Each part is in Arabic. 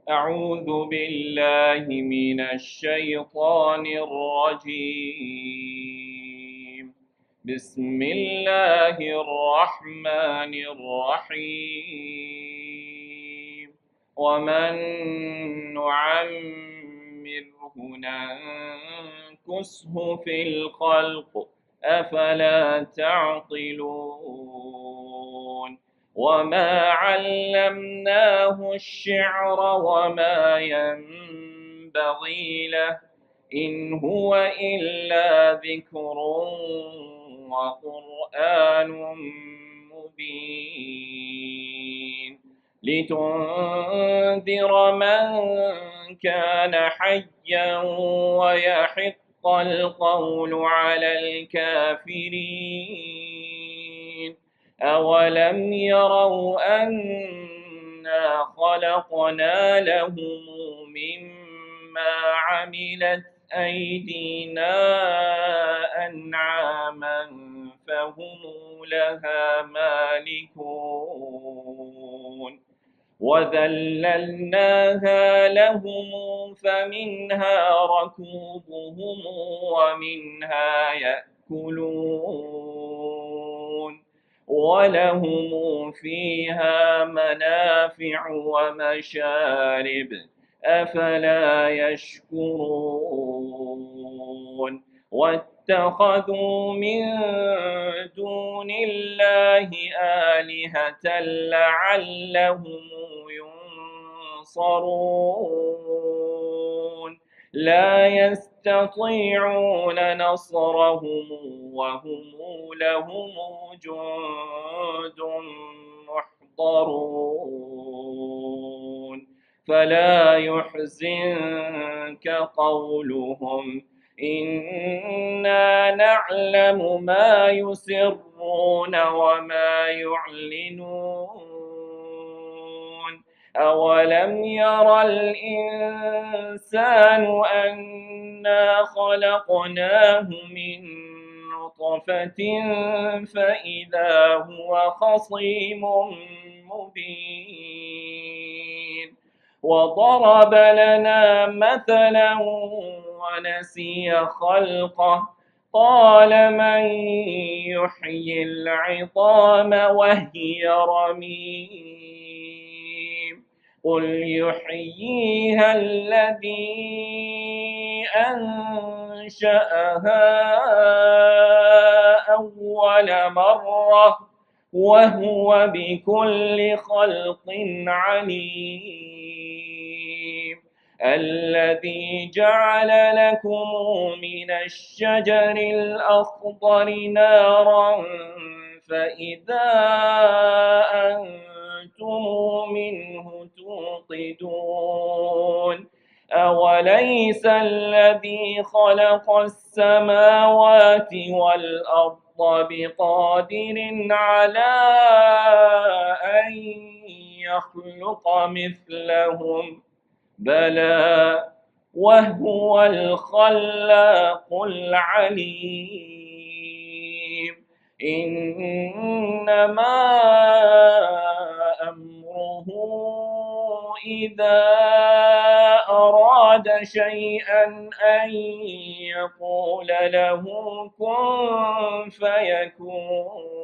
أعوذ بالله من الشيطان الرجيم. بسم الله الرحمن الرحيم. ومن نعمره ننكسه في الخلق أفلا تعقلون. وما علمناه الشعر وما ينبغي له إن هو إلا ذكر وقرآن مبين لتنذر من كان حيا ويحق القول على الكافرين. أولم يروا أنا خلقنا لهم مما عملت أيدينا أنعاما فهم لها مالكون وذللناها لهم فمنها ركوبهم ومنها يأكلون ولهم فيها منافع ومشارب أفلا يشكرون. واتخذوا من دون الله آلهة لعلهم ينصرون لا يستطيعون نصرهم وهم لهم جند محضرون فلا يحزنك قولهم إنا نعلم ما يسرون وما يعلنون. أولم ير الإنسان أنا خلقناه من نطفة فإذا هو خصيم مبين وضرب لنا مثلا ونسي خلقه قال من يحيي العظام وهي رميم قل يحييها الذي أنشأها أول مرة وهو بكل خلق عليم. الذي جعل لكم من الشجر الأخضر نارا فإذا أنتم منه توقدون أوليس الذي خلق السماوات والأرض بقادر على أن يخلق مثلهم بلى وهو الخلاق العليم. إنما أمره إذا أراد شيئا أن يقول له كن فيكون.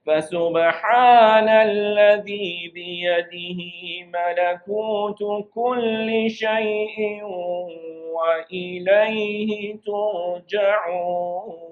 فسبحان الذي بيده ملكوت كل شيء وإليه ترجعون.